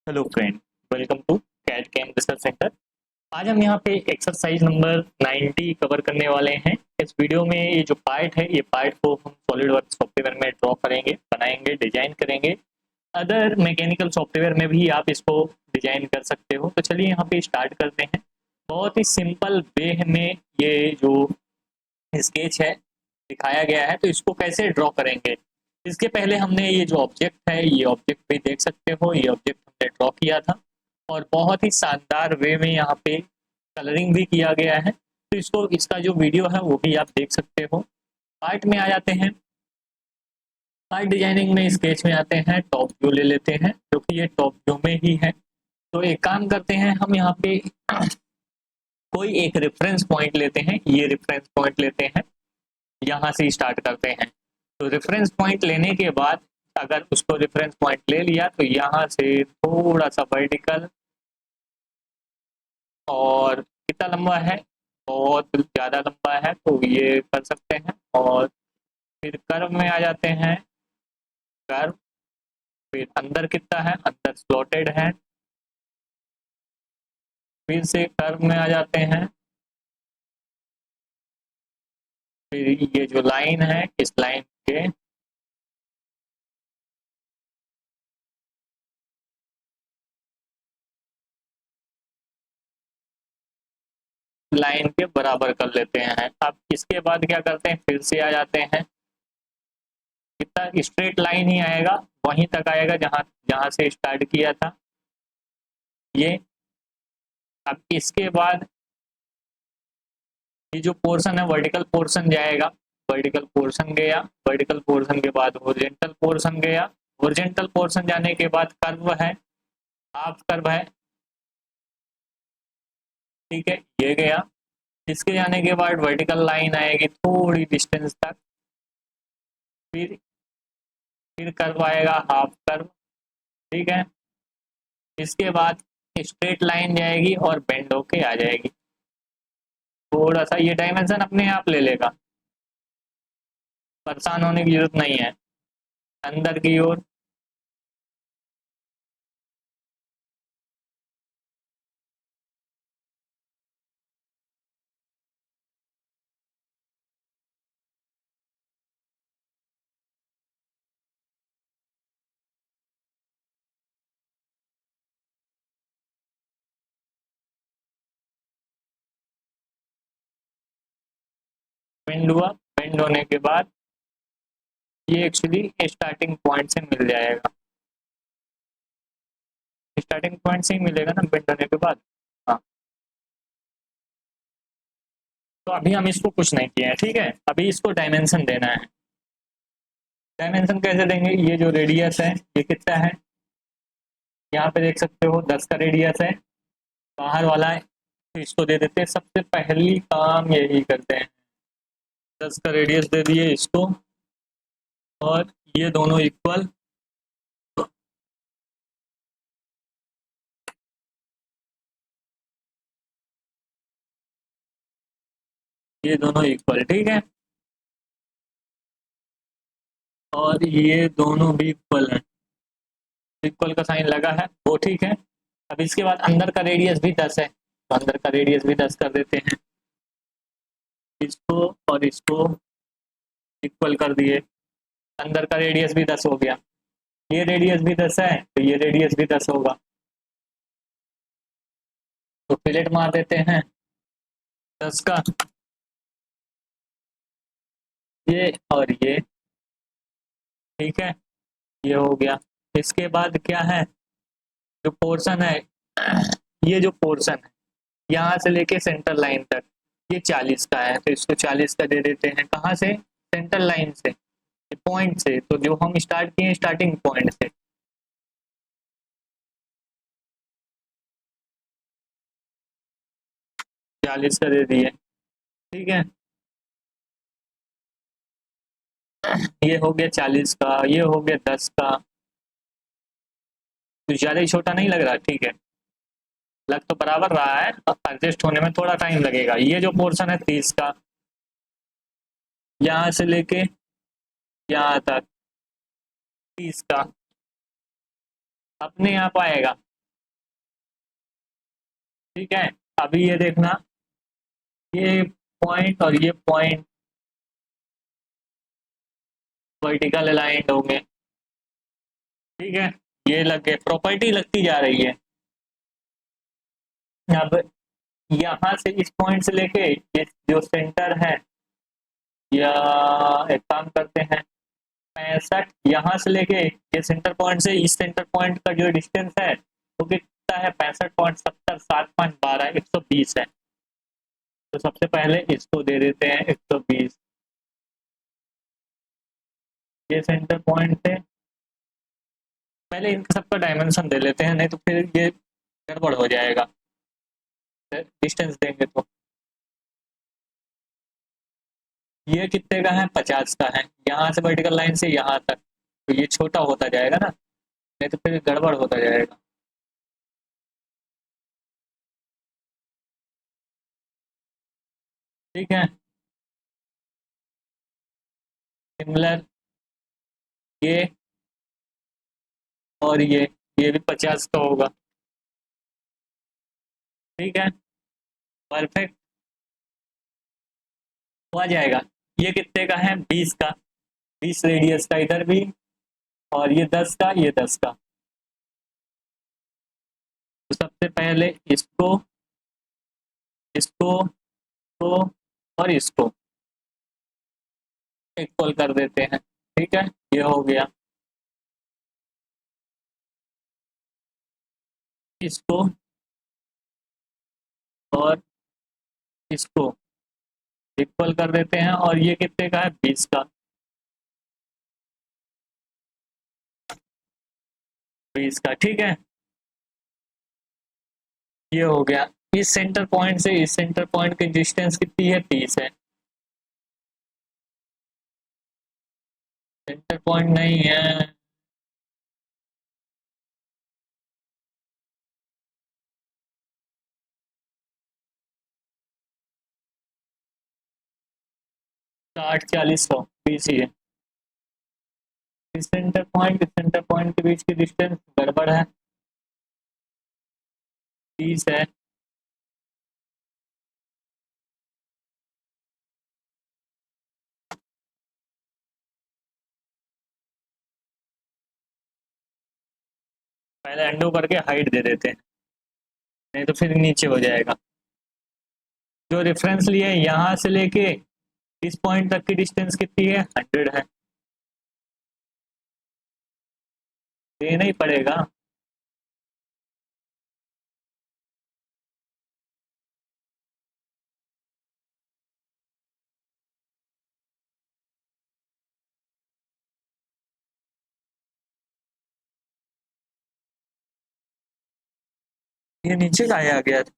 Hello friend, welcome to cat cam research centre. आज हम यहाँ पे एक्सरसाइज नंबर 90 कवर करने वाले हैं। इस वीडियो में ये जो पार्ट है, ये पार्ट को हम सॉलिडवर्क्स सॉफ्टवेयर में ड्रॉ करेंगे, बनाएंगे, डिजाइन करेंगे। अदर मैकेनिकल सॉफ्टवेयर में भी आप इसको डिजाइन कर सकते हो। तो चलिए यहाँ पे स्टार्ट करते हैं। बहुत ही सिंपल वे में ये जो स्केच है दिखाया गया है, तो इसको कैसे ड्रॉ करेंगे। इसके पहले हमने ये जो ऑब्जेक्ट है, ये ऑब्जेक्ट भी देख सकते हो, ये ऑब्जेक्ट हमने ड्रॉ किया था और बहुत ही शानदार वे में यहाँ पे कलरिंग भी किया गया है। तो इसको, इसका जो वीडियो है वो भी आप देख सकते हो। पार्ट में आ जाते हैं। पार्ट डिजाइनिंग में स्केच में आते हैं, टॉप व्यू ले लेते हैं, जो कि ये टॉप व्यू में ही है। तो एक काम करते हैं, हम यहाँ पे कोई एक रेफरेंस पॉइंट लेते हैं, ये रेफरेंस पॉइंट लेते हैं, यहाँ से स्टार्ट करते हैं। तो रेफरेंस पॉइंट लेने के बाद, अगर उसको रेफरेंस पॉइंट ले लिया तो यहाँ से थोड़ा सा वर्टिकल, और कितना लंबा है, बहुत ज़्यादा लंबा है, तो ये कर सकते हैं। और फिर कर्व में आ जाते हैं। कर्व, फिर अंदर कितना है, अंदर स्लॉटेड है। फिर से कर्व में आ जाते हैं। फिर ये जो लाइन है, इस लाइन के लाइन के बराबर कर लेते हैं। अब इसके बाद क्या करते हैं, फिर से आ जाते हैं। कितना स्ट्रेट लाइन ही आएगा, वहीं तक आएगा जहां जहां से स्टार्ट किया था ये। अब इसके बाद ये जो पोर्शन है, वर्टिकल पोर्शन जाएगा। वर्टिकल पोर्शन गया, वर्टिकल पोर्शन के बाद हॉरिजॉन्टल पोर्शन गया। हॉरिजॉन्टल पोर्शन जाने के बाद कर्व है, हाफ कर्व है, ठीक है, ये गया। इसके जाने के बाद वर्टिकल लाइन आएगी थोड़ी डिस्टेंस तक। फिर कर्व आएगा, हाफ कर्व, ठीक है। इसके बाद स्ट्रेट लाइन जाएगी और बेंड होके आ जाएगी। थोड़ा सा ये डायमेंशन अपने आप ले लेगा, परेशान होने की जरूरत नहीं है। अंदर की ओर बेंड हुआ। बेंड होने के बाद ये एक्चुअली स्टार्टिंग पॉइंट से मिल जाएगा। स्टार्टिंग पॉइंट से ही मिलेगा ना बेंड होने के बाद। हाँ, तो अभी हम इसको कुछ नहीं किए हैं, ठीक है। अभी इसको डायमेंशन देना है। डायमेंशन कैसे देंगे, ये जो रेडियस है ये कितना है, यहाँ पे देख सकते हो 10 का रेडियस है, बाहर वाला है, तो इसको दे देते हैं। सबसे पहली काम यही करते हैं, 10 का रेडियस दे दिए इसको। और ये दोनों इक्वल, ये दोनों इक्वल, ठीक है। और ये दोनों भी इक्वल है, इक्वल का साइन लगा है, वो ठीक है। अब इसके बाद अंदर का रेडियस भी 10 है, तो अंदर का रेडियस भी 10 कर देते हैं। इसको और इसको इक्वल कर दिए, अंदर का रेडियस भी 10 हो गया। ये रेडियस भी 10 है, तो ये रेडियस भी 10 होगा। तो फिलेट मार देते हैं 10 का, ये और ये, ठीक है, ये हो गया। इसके बाद क्या है, जो पोर्शन है, ये जो पोर्शन है यहाँ से लेके सेंटर लाइन तक, ये 40 का है, तो इसको 40 का दे देते हैं। कहाँ से, सेंटर लाइन से, पॉइंट से। तो जो हम स्टार्ट किए स्टार्टिंग पॉइंट से, 40 का दे दिए, ठीक है। ये हो गया 40 का, ये हो गया 10 का। कुछ ज्यादा ही छोटा नहीं लग रहा, ठीक है, लग तो बराबर रहा है, एडजस्ट होने में थोड़ा टाइम लगेगा। ये जो पोर्शन है 30 का, यहाँ से लेके यहाँ तक 30 का, अपने आप आएगा। ठीक है। अभी ये देखना, ये पॉइंट और ये पॉइंट वर्टिकल अलाइंड होंगे। ठीक है, ये लग गए, प्रॉपर्टी लगती जा रही है। अब यहाँ से इस पॉइंट से लेके ये जो सेंटर है, या एक काम करते हैं, 65 यहाँ से लेके ये सेंटर पॉइंट से इस सेंटर पॉइंट का जो डिस्टेंस है वो कितना है, 65.70 75 12 120 है। तो सबसे पहले इसको दे देते हैं 120, ये सेंटर पॉइंट थे। पहले इन सबका डायमेंशन दे लेते हैं, नहीं तो फिर ये गड़बड़ हो जाएगा डिस्टेंस देंगे तो। ये कितने का है, 50 का है, यहाँ से वर्टिकल लाइन से यहाँ तक, तो ये छोटा होता जाएगा ना, नहीं तो फिर गड़बड़ होता जाएगा। ठीक है, सिमिलर ये और ये भी 50 का होगा। ठीक है, परफेक्ट हो आ जाएगा। ये कितने का है, 20 का, 20 रेडियस का इधर भी, और ये 10 का, ये 10 का। तो सबसे पहले इसको, इसको, को और इसको इक्वल कर देते हैं। ठीक है, ये हो गया। इसको और इसको इक्वल कर देते हैं, और ये कितने का है, 20 का, 20 का। ठीक है, ये हो गया। इस सेंटर पॉइंट से इस सेंटर पॉइंट की डिस्टेंस कितनी है, 30 है। सेंटर पॉइंट नहीं है, 60 40 100 20 ही है। इस सेंटर पॉइंट के बीच की डिस्टेंस गड़बड़ है, 30 है। पहले अंडू करके हाइट दे देते हैं, नहीं तो फिर नीचे हो जाएगा। जो रेफरेंस लिए यहाँ से लेके इस पॉइंट तक की डिस्टेंस कितनी है, 100 है। देना ही पड़ेगा। ये नीचे का आ गया था।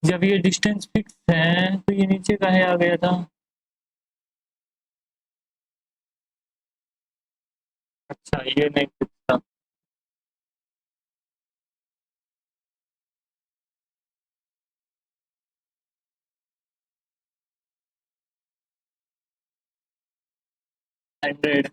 जब ये डिस्टेंस फिक्स है तो ये नीचे का आ गया था। अच्छा, ये नहीं फिक्स था। 100।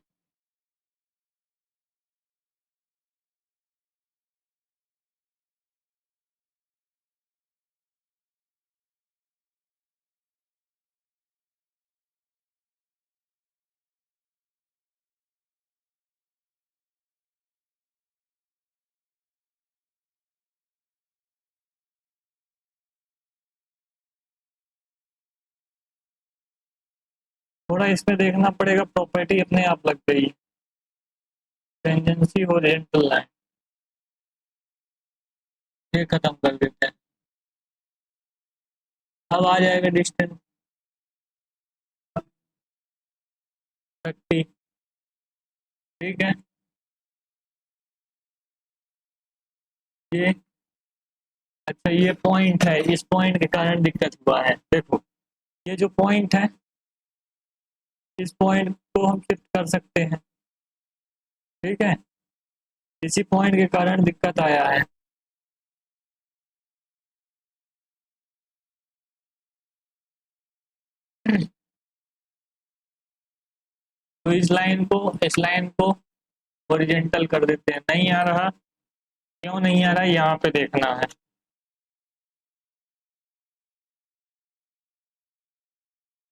थोड़ा इसमें देखना पड़ेगा, प्रॉपर्टी अपने आप लग गई, टेंजेंसी ओरिएंटल लाइन। ये खत्म कर देते हैं। अब आ जाएगा डिस्टेंस 30। ठीक है, ये, अच्छा ये पॉइंट है, इस पॉइंट के कारण दिक्कत हुआ है। देखो, ये जो पॉइंट है, इस पॉइंट को हम शिफ्ट कर सकते हैं। ठीक है, इसी पॉइंट के कारण दिक्कत आया है। तो इस लाइन को, इस लाइन को ओरिजेंटल कर देते हैं, नहीं आ रहा, क्यों नहीं आ रहा है यहाँ पे देखना है।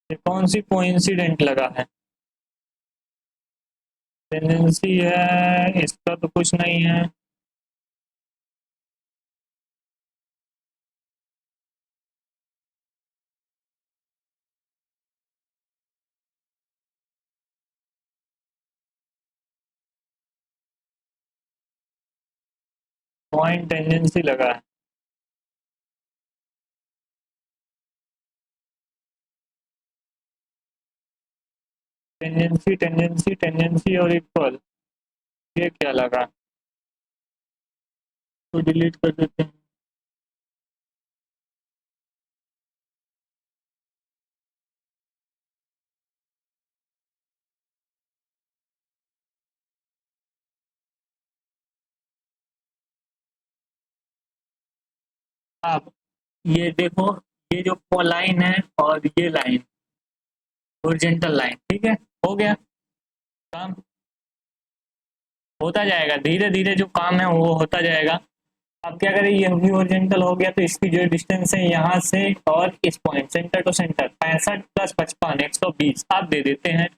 ये कौन सी कोइंसिडेंट लगा है, टेंडेंसी है, इसका तो कुछ नहीं है। पॉइंट टेंडेंसी लगा है। टेंडेंसी टेंडेंसी टेंडेंसी और इक्वल, ये क्या लगा, तो डिलीट कर देते हैं। अब ये देखो, ये जो लाइन है और ये लाइन, हॉरिजॉन्टल लाइन, ठीक है, हो गया काम। होता जाएगा धीरे धीरे, जो काम है वो होता जाएगा। अब क्या करें, ये भी हॉरिजॉन्टल हो गया, तो इसकी जो डिस्टेंस है यहाँ से और इस पॉइंट सेंटर टू सेंटर 65 + 55 120 आप दे देते हैं,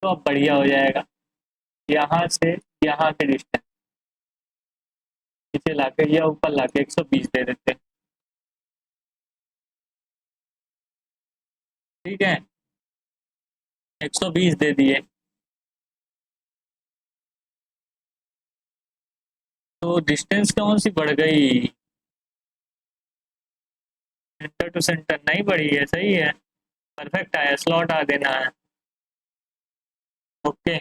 तो अब बढ़िया हो जाएगा। यहाँ से यहाँ के डिस्टेंस नीचे लाके या ऊपर लाके 120 दे देते हैं, ठीक है, 120 दे दिए। तो डिस्टेंस कौन सी बढ़ गई, सेंटर टू सेंटर नहीं बढ़ी है, सही है, परफेक्ट आया, स्लॉट आ देना है। ओके,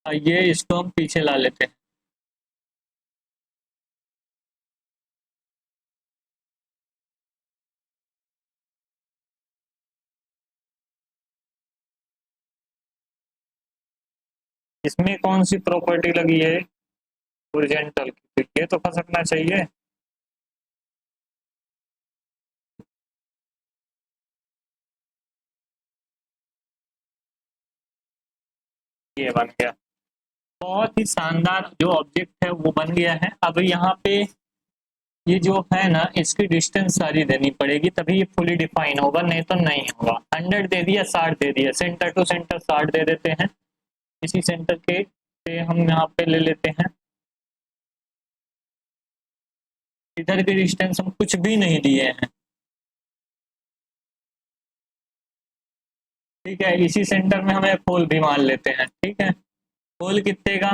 ये इसको हम पीछे ला लेते हैं। इसमें कौन सी प्रॉपर्टी लगी है, हॉरिजॉन्टल की, तो ये तो खसकना चाहिए। ये बन गया, बहुत ही शानदार जो ऑब्जेक्ट है वो बन गया है। अब यहाँ पे ये जो है ना, इसकी डिस्टेंस सारी देनी पड़ेगी, तभी ये फुली डिफाइन होगा, नहीं तो नहीं होगा। 100 दे दिया, 60 दे दिया, सेंटर टू सेंटर 60 दे देते हैं। इसी सेंटर के से हम यहाँ पे ले लेते हैं, इधर की डिस्टेंस हम कुछ भी नहीं दिए हैं, ठीक है। इसी सेंटर में हम एक होल भी मान लेते हैं, ठीक है। होल कितने का,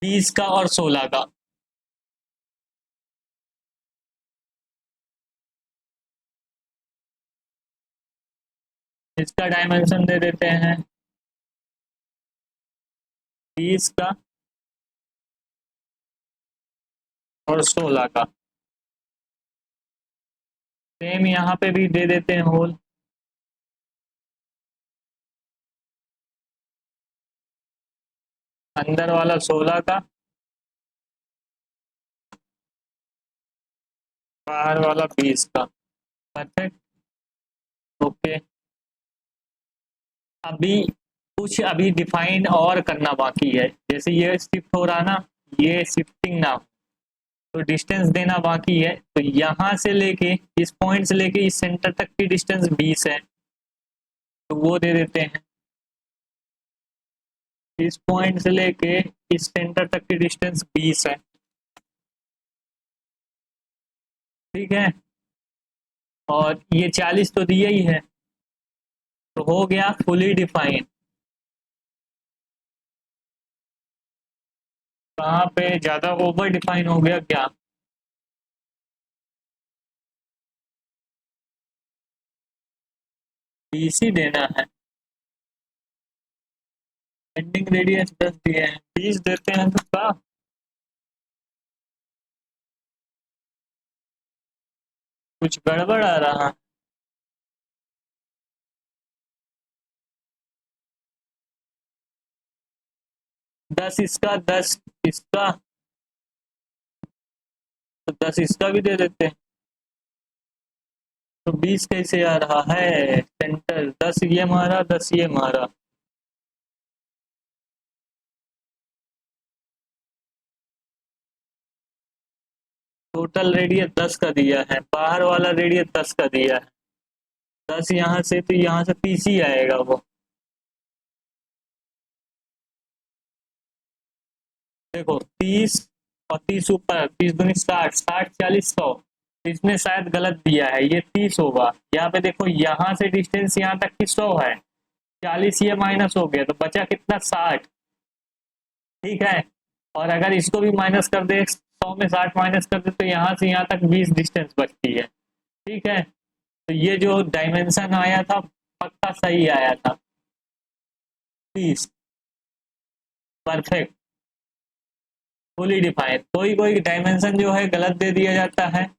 20 का और 16 का। इसका डायमेंशन दे देते हैं 20 का और 16 का। सेम यहाँ पे भी दे देते हैं होल, अंदर वाला 16 का, बाहर वाला 20 का। Perfect, okay. अभी कुछ अभी डिफाइन और करना बाकी है, जैसे ये शिफ्ट हो रहा ना, ये शिफ्टिंग ना, तो डिस्टेंस देना बाकी है। तो यहाँ से लेके इस पॉइंट से लेके इस सेंटर तक की डिस्टेंस 20 है, तो वो दे देते हैं। इस पॉइंट से लेके इस सेंटर तक की डिस्टेंस 20 है, ठीक है। और ये 40 तो दिया ही है, तो हो गया फुली डिफाइन। कहाँ पे ज्यादा ओवर डिफाइन हो गया क्या, BC देना है। एंडिंग रेडियस 10 दिए हैं, 20 देते हैं तो क्या, कुछ गड़बड़ आ रहा है। 10 इसका, 10 इसका, तो 10 इसका भी दे देते हैं। तो 20 कैसे आ रहा है, सेंटर 10 ये मारा, 10 ये मारा, टोटल रेडियस 10 का दिया है, बाहर वाला रेडियस 10 का दिया है, 10 यहाँ से तो यहाँ से 30 ही आएगा वो। देखो 30 और 30 ऊपर, 30 दूनी 60, 60 40 100, इसने शायद गलत दिया है, ये 30 होगा। यहाँ पे देखो यहाँ से डिस्टेंस यहाँ तक की 100 है, 40 ये माइनस हो गया तो बचा कितना 60। ठीक है, और अगर इसको भी माइनस कर दे, 100 में 60 माइनस कर दे तो यहाँ से यहाँ तक 20 डिस्टेंस बचती है। ठीक है, तो ये जो डायमेंशन आया था पक्का सही आया था, 30। Perfect, fully defined. कोई कोई डायमेंशन जो है गलत दे दिया जाता है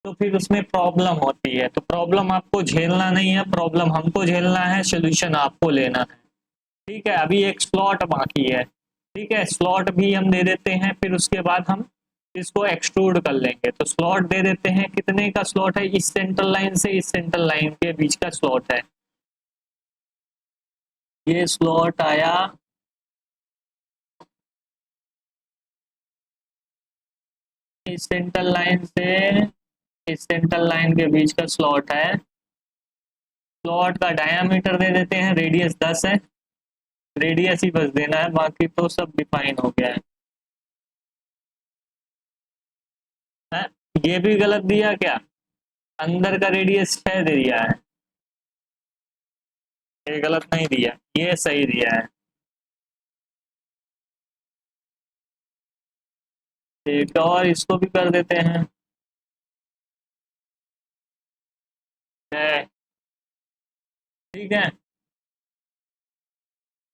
तो फिर उसमें प्रॉब्लम होती है, तो प्रॉब्लम आपको झेलना नहीं है, प्रॉब्लम हमको झेलना है, सोल्यूशन आपको लेना है। ठीक है, अभी एक स्लॉट बाकी है। ठीक है, स्लॉट भी हम दे देते हैं, फिर उसके बाद हम इसको एक्सट्रूड कर लेंगे। तो स्लॉट दे देते हैं, कितने का स्लॉट है, इस सेंट्रल लाइन से इस सेंट्रल लाइन के बीच का स्लॉट है। ये स्लॉट आया इस सेंट्रल लाइन से इस सेंट्रल लाइन के बीच का स्लॉट है। स्लॉट का डायामीटर दे देते हैं, रेडियस 10 है, रेडियस ही बस देना है, बाकी तो सब डिफाइन हो गया है। ये भी गलत दिया क्या, अंदर का रेडियस 6 दे दिया है, ये गलत नहीं दिया, ये सही दिया है। एक और इसको भी कर देते हैं, 6। ठीक है,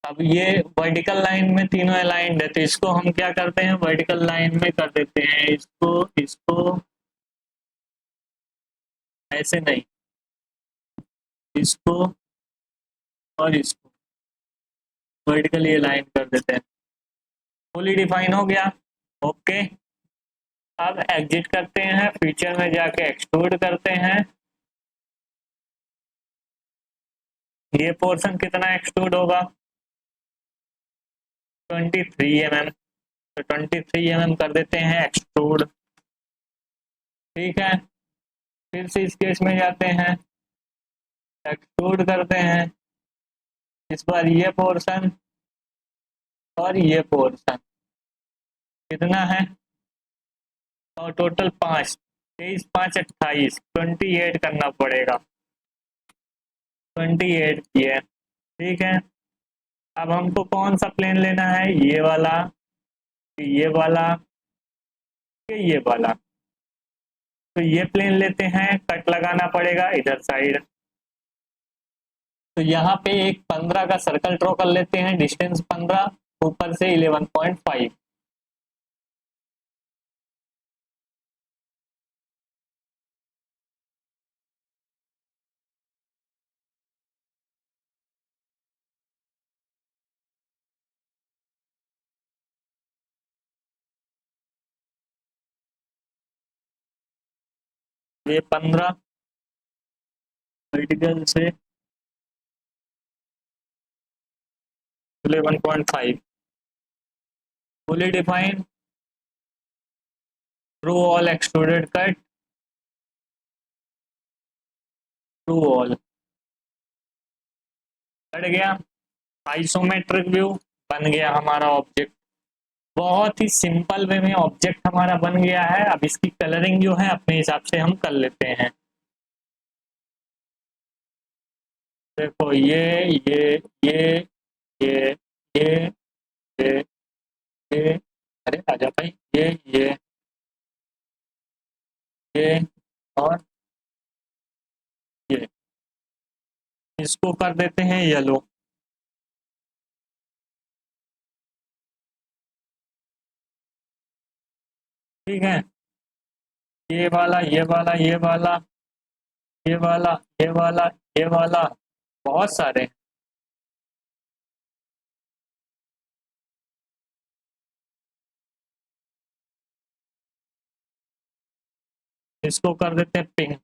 अब ये वर्टिकल लाइन में तीनों अलाइंड है, तो इसको हम क्या करते हैं, वर्टिकल लाइन में कर देते हैं, इसको इसको ऐसे नहीं, इसको और इसको वर्टिकली अलाइन कर देते हैं। फुली डिफाइन हो गया। ओके, अब एग्जिट करते हैं, फीचर में जाके एक्सट्रूड करते हैं। ये पोर्शन कितना एक्सट्रूड होगा, 23 mm, तो 23 mm कर देते हैं एक्सट्रूड। ठीक है, फिर से इस केस में जाते हैं, एक्सट्रूड करते हैं, इस बार ये पोर्शन और ये पोर्शन कितना है, और टोटल 5, 23 5 28, 28 करना पड़ेगा, 28 किए। ठीक है, अब हमको कौन सा प्लेन लेना है, ये वाला, ये वाला, ये वाला। तो ये प्लेन लेते हैं, कट लगाना पड़ेगा इधर साइड। तो यहाँ पे एक 15 का सर्कल ड्रॉ कर लेते हैं, डिस्टेंस 15, ऊपर से 11.5। ये 15 वर्टिकल से 11.5, fully defined, through all extruded cut, through all cut गया, आइसोमेट्रिक व्यू बन गया हमारा ऑब्जेक्ट। बहुत ही सिंपल वे में ऑब्जेक्ट हमारा बन गया है। अब इसकी कलरिंग जो है अपने हिसाब से हम कर लेते हैं। देखो ये ये ये ये ये अरे आजा भाई, ये और ये, इसको कर देते हैं येलो। ठीक है, ये वाला ये वाला ये वाला ये वाला ये वाला ये वाला, बहुत सारे। इसको कर देते हैं पिंक,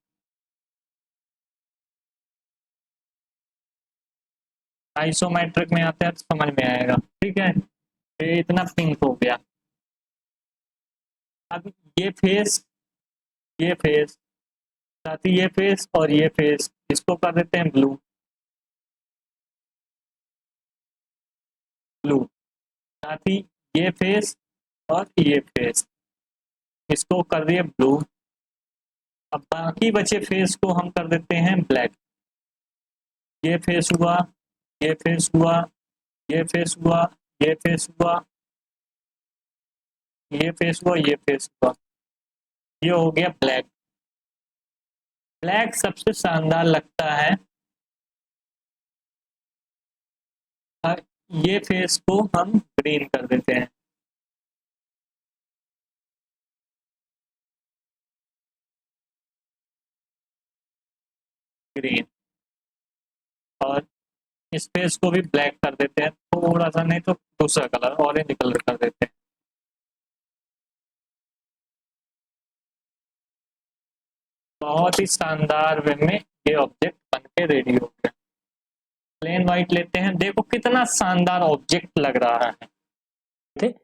आइसोमेट्रिक में आते हैं तो समझ में आएगा। ठीक है, ये इतना पिंक हो गया। अब ये फेस ये फेस, साथ ही ये फेस और ये फेस, इसको कर देते हैं ब्लू, ब्लू। साथ ही ये फेस और ये फेस, इसको कर दिए ब्लू। अब बाकी बचे फेस को हम कर देते हैं ब्लैक। ये फेस हुआ, ये फेस हुआ, ये फेस हुआ, ये फेस हुआ, ये फेस हुआ, ये फेस हुआ, ये हो गया ब्लैक। ब्लैक सबसे शानदार लगता है। और ये फेस को हम ग्रीन कर देते हैं। ग्रीन। और इस फेस को भी ब्लैक कर देते हैं, थोड़ा सा, नहीं तो दूसरा कलर ऑरेंज कलर कर देते हैं। बहुत ही शानदार वे में ये ऑब्जेक्ट बन के रेडी हो गया। प्लेन व्हाइट लेते हैं, देखो कितना शानदार ऑब्जेक्ट लग रहा है। ठीक।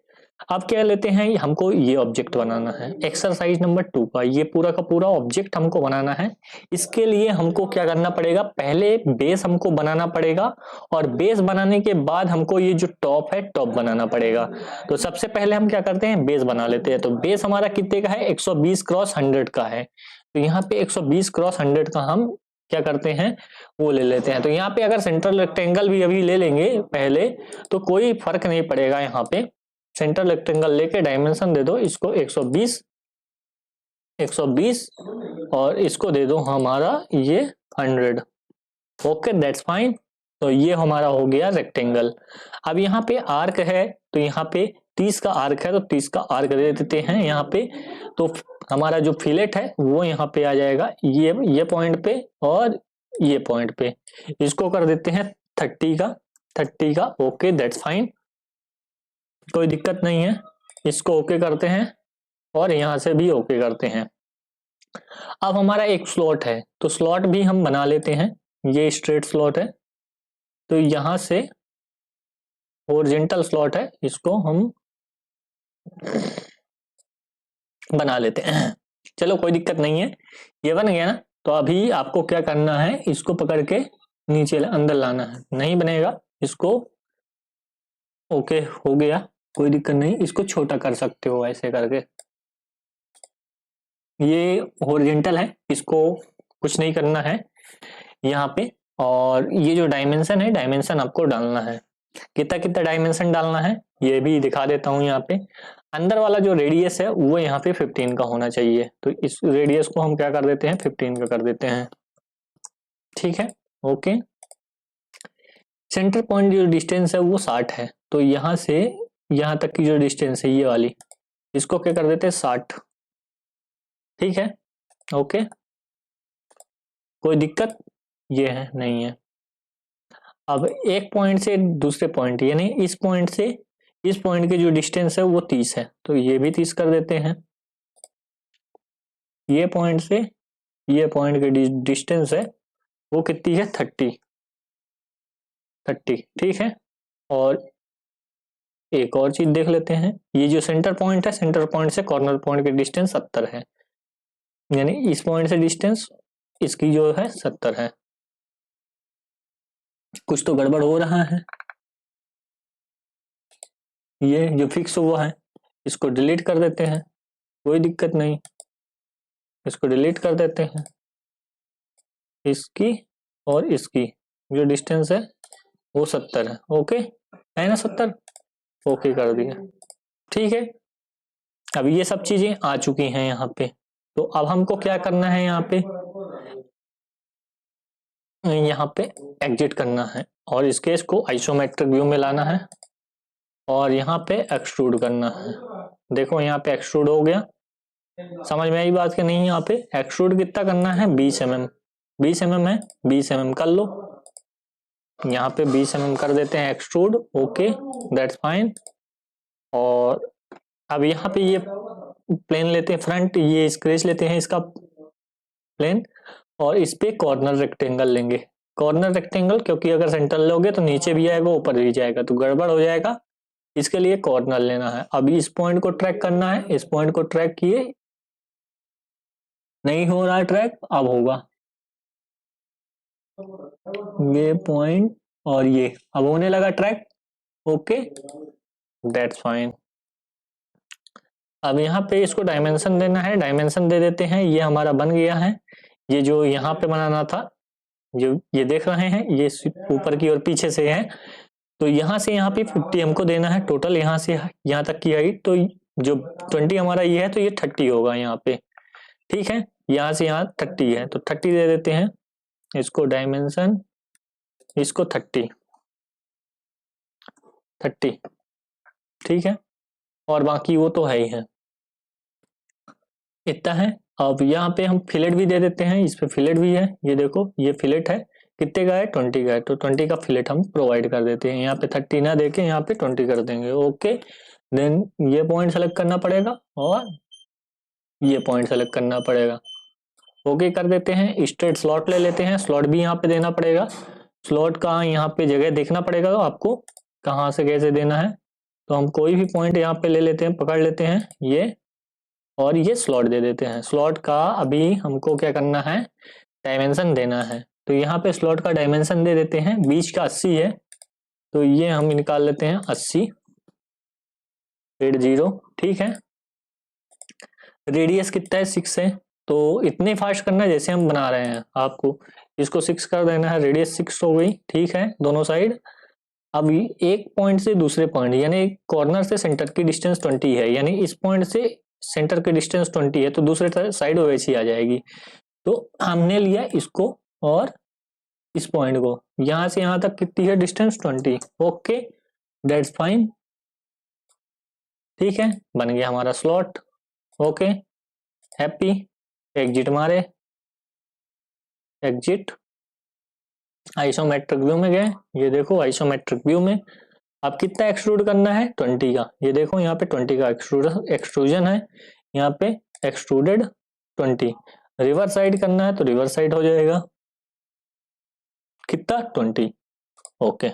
अब क्या लेते हैं, हमको ये ऑब्जेक्ट बनाना है। एक्सरसाइज नंबर 2 का ये पूरा का पूरा ऑब्जेक्ट हमको बनाना है। इसके लिए हमको क्या करना पड़ेगा, पहले बेस हमको बनाना पड़ेगा, और बेस बनाने के बाद हमको ये जो टॉप है टॉप बनाना पड़ेगा। तो सबसे पहले हम क्या करते हैं, बेस बना लेते हैं। तो बेस हमारा कितने का है, 120 क्रॉस 100 का है। तो यहाँ पे 120 क्रॉस 100 का हम क्या करते हैं, वो ले लेते हैं। तो यहाँ पे अगर सेंट्रल रेक्टेंगल भी अभी ले लेंगे पहले, तो कोई फर्क नहीं पड़ेगा। यहाँ पे सेंट्रल रेक्टेंगल लेके डायमेंशन दे दो इसको 120, 120, और इसको दे दो हमारा ये 100। Okay, that's fine. तो ये हमारा हो गया रेक्टेंगल। अब यहाँ पे आर्क है, तो यहाँ पे 30 का आर्क है, तो 30 का आर्क दे देते हैं यहाँ पे। तो हमारा जो फिलेट है वो यहाँ पे आ जाएगा, ये पॉइंट पे और ये पॉइंट पे। इसको कर देते हैं 30 का, 30 का। ओके, दैट्स फाइन, कोई दिक्कत नहीं है। इसको ओके करते हैं और यहां से भी ओके करते हैं। अब हमारा एक स्लॉट है, तो स्लॉट भी हम बना लेते हैं। ये स्ट्रेट स्लॉट है, तो यहां से हॉरिजॉन्टल स्लॉट है, इसको हम बना लेते हैं। चलो कोई दिक्कत नहीं है, ये बन गया ना। तो अभी आपको क्या करना है, इसको पकड़ के नीचे अंदर लाना है। नहीं बनेगा, इसको ओके हो गया, कोई दिक्कत नहीं। इसको छोटा कर सकते हो ऐसे करके। ये हॉरिजॉन्टल है, इसको कुछ नहीं करना है यहाँ पे। और ये जो डायमेंशन है, डायमेंशन आपको डालना है। कितना कितना डायमेंशन डालना है ये भी दिखा देता हूँ यहाँ पे। अंदर वाला जो रेडियस है वो यहाँ पे 15 का होना चाहिए। तो इस रेडियस को हम क्या कर देते हैं, 15 का कर देते हैं। ठीक है, ओके। सेंटर पॉइंट जो डिस्टेंस है वो 60 है। तो यहाँ से यहाँ तक की जो डिस्टेंस है ये वाली, इसको क्या कर देते हैं, 60। ठीक है, ओके, कोई दिक्कत ये है नहीं है। अब एक पॉइंट से दूसरे पॉइंट, यानी इस पॉइंट से इस पॉइंट की जो डिस्टेंस है वो 30 है, तो ये भी 30 कर देते हैं। ये पॉइंट से ये पॉइंट की डिस्टेंस है वो कितनी है, 30, 30। ठीक है, और एक और चीज देख लेते हैं। ये जो सेंटर पॉइंट है, सेंटर पॉइंट से कॉर्नर पॉइंट की डिस्टेंस 70 है, यानी इस पॉइंट से डिस्टेंस इसकी जो है 70 है। कुछ तो गड़बड़ हो रहा है। ये जो फिक्स हुआ है इसको डिलीट कर देते हैं, कोई दिक्कत नहीं। इसको डिलीट कर देते हैं, इसकी और इसकी जो डिस्टेंस है वो 70 है। ओके है ना, 70। ओके कर दिया, ठीक है। अब ये सब चीजें आ चुकी हैं यहाँ पे। तो अब हमको क्या करना है, यहाँ पे एग्जिट करना है, और इस केस को आइसोमेट्रिक व्यू में लाना है, और यहाँ पे एक्सट्रूड करना है। देखो यहाँ पे एक्सट्रूड हो गया। समझ में आई बात कि नहीं? यहाँ पे एक्सट्रूड कितना करना है, 20 mm। 20 mm है, 20 mm कर लो। यहाँ पे 20 mm कर देते हैं एक्सट्रूड। Okay, that's fine. और अब यहाँ पे ये प्लेन लेते हैं फ्रंट, ये स्क्रेच लेते हैं इसका प्लेन, और इस पे कॉर्नर रेक्टेंगल लेंगे। कॉर्नर रेक्टेंगल क्योंकि अगर सेंटर लोगे तो नीचे भी आएगा ऊपर भी जाएगा, तो गड़बड़ हो जाएगा। इसके लिए कॉर्नर लेना है। अभी इस पॉइंट को ट्रैक करना है, इस पॉइंट को ट्रैक किए, नहीं हो रहा ट्रैक, अब होगा। ये पॉइंट और ये अब होने लगा ट्रैक। Okay, that's fine. अब यहाँ पे इसको डायमेंशन देना है, डायमेंशन दे देते हैं। ये हमारा बन गया है। ये जो यहाँ पे बनाना था, जो ये देख रहे हैं, ये ऊपर की और पीछे से है। तो यहाँ से यहाँ पे 50 हमको देना है टोटल, यहाँ से यहाँ तक की हाइट। तो जो 20 हमारा ये है, तो ये 30 होगा यहाँ पे। ठीक है, यहाँ से यहाँ 30 है, तो 30 दे देते हैं इसको डायमेंशन, इसको 30। ठीक है, और बाकी वो तो है ही है, इतना है। अब यहाँ पे हम फिलेट भी दे देते हैं, इस पे फिलेट भी है। ये देखो, ये फिलेट है, कितने का है, 20 का है, तो 20 का फिलेट हम प्रोवाइड कर देते हैं। यहाँ पे 30 ना देके यहाँ पे 20 कर देंगे। ओके, देन ये पॉइंट सेलेक्ट करना पड़ेगा और ये पॉइंट सेलेक्ट करना पड़ेगा। ओके कर देते हैं। स्ट्रेट स्लॉट ले लेते हैं, स्लॉट भी यहाँ पे देना पड़ेगा। स्लॉट का यहाँ पे जगह देखना पड़ेगा आपको, कहाँ से कैसे देना है। तो हम कोई भी पॉइंट यहाँ पे ले लेते हैं, पकड़ लेते हैं ये, और ये स्लॉट दे देते हैं। स्लॉट का अभी हमको क्या करना है, डायमेंशन देना है। तो यहाँ पे स्लॉट का डायमेंशन दे देते हैं, बीच का 80 है, तो ये हम निकाल लेते हैं 80, 80। ठीक है, रेडियस कितना है, 6 है। तो इतने फास्ट करना है जैसे हम बना रहे हैं, आपको इसको 6 कर देना है, रेडियस 6 हो गई। ठीक है, दोनों साइड। अब एक पॉइंट से दूसरे पॉइंट, यानी कॉर्नर से सेंटर की डिस्टेंस 20 है, यानी इस पॉइंट से सेंटर की डिस्टेंस 20 है, तो दूसरे साइड वैसी आ जाएगी। तो हमने लिया इसको और इस पॉइंट को, यहां से यहां तक कितनी है डिस्टेंस, 20। Okay, that's fine. ठीक है, बन गया हमारा स्लॉट। Okay, happy. एग्जिट मारे, एग्जिट, आइसोमेट्रिक व्यू में गए। ये देखो आइसोमेट्रिक व्यू में अब कितना एक्सट्रूड करना है, 20 का। ये देखो यहाँ पे 20 का एक्सट्रूजन है, यहाँ पे एक्सट्रूडेड 20। रिवर्स साइड करना है तो रिवर्स साइड हो जाएगा, कितना, 20। ओके,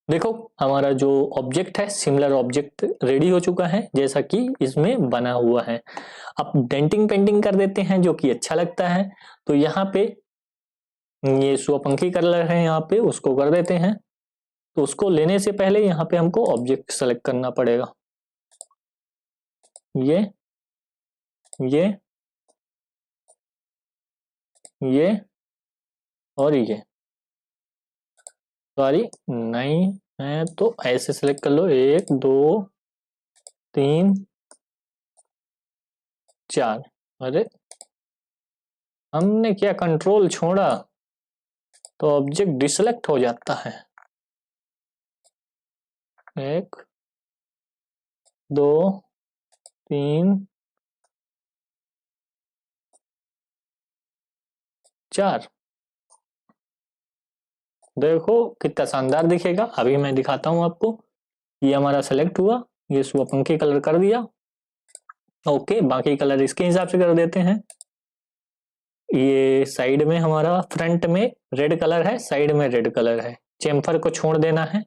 देखो हमारा जो ऑब्जेक्ट है, सिमिलर ऑब्जेक्ट रेडी हो चुका है जैसा कि इसमें बना हुआ है। अब डेंटिंग पेंटिंग कर देते हैं, जो कि अच्छा लगता है। तो यहाँ पे ये स्वपंखी कलर है, यहाँ पे उसको कर देते हैं। तो उसको लेने से पहले यहाँ पे हमको ऑब्जेक्ट सेलेक्ट करना पड़ेगा, ये ये और ये, सॉरी नहीं है तो ऐसे सेलेक्ट कर लो, 1 2 3 4। अरे हमने क्या कंट्रोल छोड़ा, तो ऑब्जेक्ट डिसेलेक्ट हो जाता है। 1 2 3 4। देखो कितना शानदार दिखेगा। अभी मैं दिखाता हूं आपको। ये हमारा सेलेक्ट हुआ, ये स्वपंखी कलर कर दिया। ओके, बाकी कलर इसके हिसाब से कर देते हैं। ये साइड में हमारा, फ्रंट में रेड कलर है, साइड में रेड कलर है। चेम्फर को छोड़ देना है,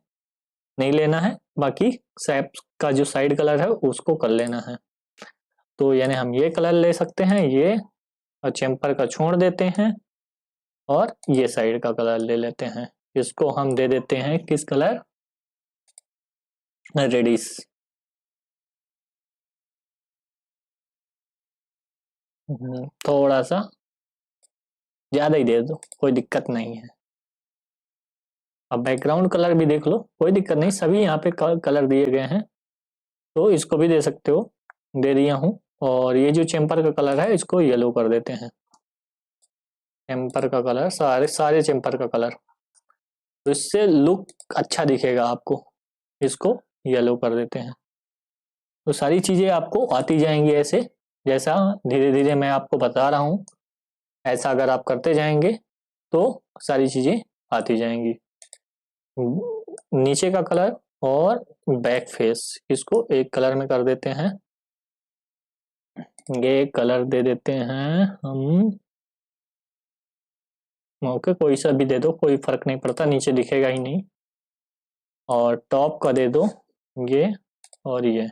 नहीं लेना है। बाकी सैप का जो साइड कलर है उसको कर लेना है। तो यानी हम ये कलर ले सकते हैं, ये, और चेम्पर का छोड़ देते हैं, और ये साइड का कलर ले लेते हैं। इसको हम दे देते हैं किस कलर, रेडिश। थोड़ा सा ज्यादा ही दे दो, कोई दिक्कत नहीं है। अब बैकग्राउंड कलर भी देख लो, कोई दिक्कत नहीं, सभी यहाँ पे कलर दिए गए हैं, तो इसको भी दे सकते हो, दे दिया हूँ। और ये जो चेम्पर का कलर है इसको येलो कर देते हैं। चेम्पर का कलर, सारे चेम्पर का कलर, तो इससे लुक अच्छा दिखेगा आपको। इसको येलो कर देते हैं। तो सारी चीजें आपको आती जाएंगी ऐसे, जैसा धीरे धीरे मैं आपको बता रहा हूँ, ऐसा अगर आप करते जाएंगे तो सारी चीजें आती जाएंगी। नीचे का कलर और बैक फेस, इसको एक कलर में कर देते हैं। ये कलर दे देते हैं हम, ओके, कोई सा भी दे दो, कोई फर्क नहीं पड़ता, नीचे दिखेगा ही नहीं। और टॉप का दे दो ये और ये,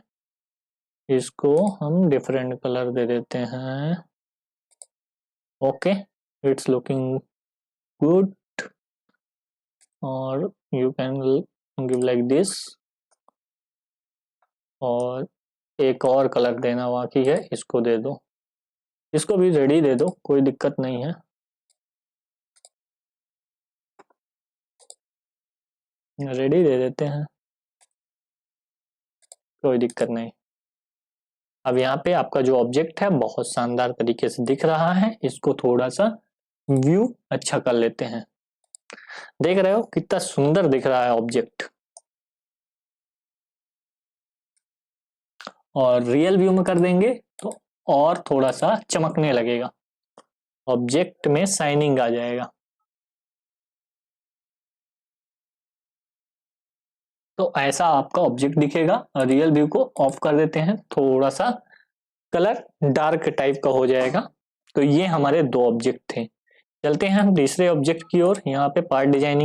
इसको हम डिफरेंट कलर दे देते हैं। Okay, it's looking good. और you can give like this. और एक और कलर देना बाकी है, इसको दे दो। इसको भी रेडी दे दो, कोई दिक्कत नहीं है। रेडी दे देते हैं, कोई दिक्कत नहीं। अब यहाँ पे आपका जो ऑब्जेक्ट है बहुत शानदार तरीके से दिख रहा है। इसको थोड़ा सा व्यू अच्छा कर लेते हैं। देख रहे हो कितना सुंदर दिख रहा है ऑब्जेक्ट। और रियल व्यू में कर देंगे तो और थोड़ा सा चमकने लगेगा, ऑब्जेक्ट में शाइनिंग आ जाएगा। तो ऐसा आपका ऑब्जेक्ट दिखेगा। रियल व्यू को ऑफ कर देते हैं, थोड़ा सा कलर डार्क टाइप का हो जाएगा। तो ये हमारे दो ऑब्जेक्ट थे। चलते हैं हम तीसरे ऑब्जेक्ट की ओर। यहाँ पे पार्ट डिजाइनिंग